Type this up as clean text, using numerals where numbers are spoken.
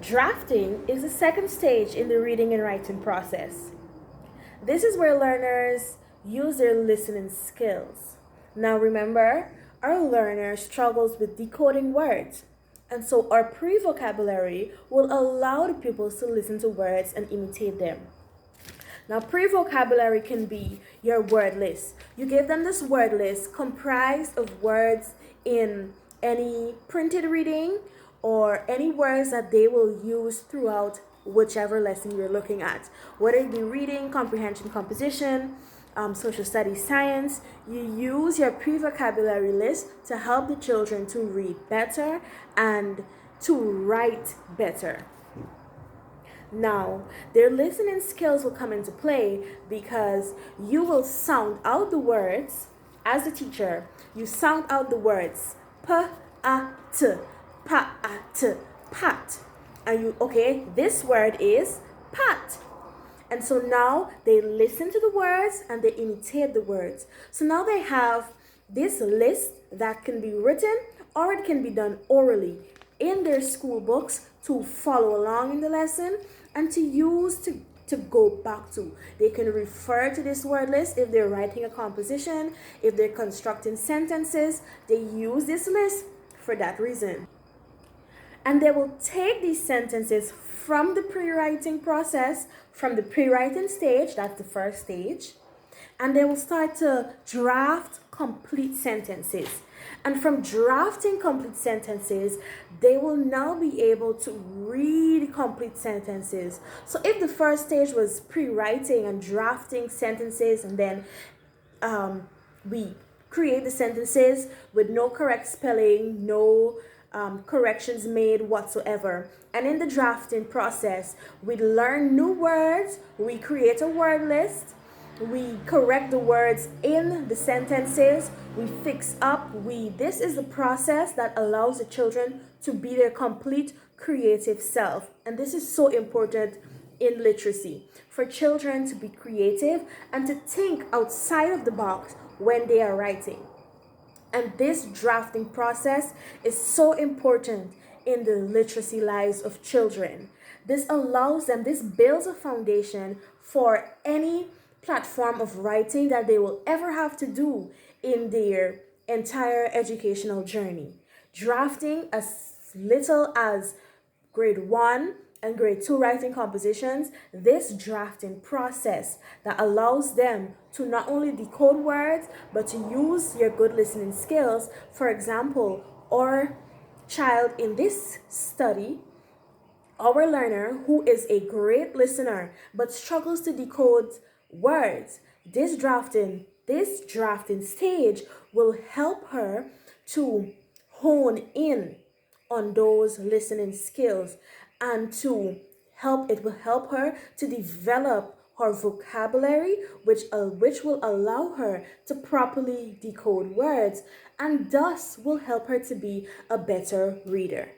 Drafting is the second stage in the reading and writing process. This is where learners use their listening skills. Now remember, our learner struggles with decoding words. And so our pre-vocabulary will allow the pupils to listen to words and imitate them. Now, pre-vocabulary can be your word list. You give them this word list comprised of words in any printed reading or any words that they will use throughout whichever lesson you're looking at. Whether it be reading, comprehension, composition, social studies, science, you use your pre-vocabulary list to help the children to read better and to write better. Now, their listening skills will come into play because you will sound out the words as a teacher. You sound out the words p-a-t, pa-a-t, pat. And this word is pat. And so now they listen to the words and they imitate the words. So now they have this list that can be written or it can be done orally in their school books to follow along in the lesson and to use to go back to. They can refer to this word list if they're writing a composition, if they're constructing sentences. They use this list for that reason. And they will take these sentences from the pre-writing process, from the pre-writing stage, that's the first stage, and they will start to draft complete sentences. And from drafting complete sentences, they will now be able to read complete sentences. So if the first stage was pre-writing and drafting sentences, and then we create the sentences with no correct spelling, no corrections made whatsoever. And in the drafting process, we learn new words, we create a word list, we correct the words in the sentences, we fix up, this is the process that allows the children to be their complete creative self. And this is so important in literacy, for children to be creative and to think outside of the box when they are writing. And this drafting process is so important in the literacy lives of children. This allows them, this builds a foundation for any platform of writing that they will ever have to do in their entire educational journey. Drafting as little as grade 1 and grade 2 writing compositions, this drafting process that allows them to not only decode words, but to use your good listening skills. For example, our child in this study, our learner who is a great listener but struggles to decode words, this drafting stage will help her to hone in on those listening skills and it will help her to develop her vocabulary, which will allow her to properly decode words and thus will help her to be a better reader.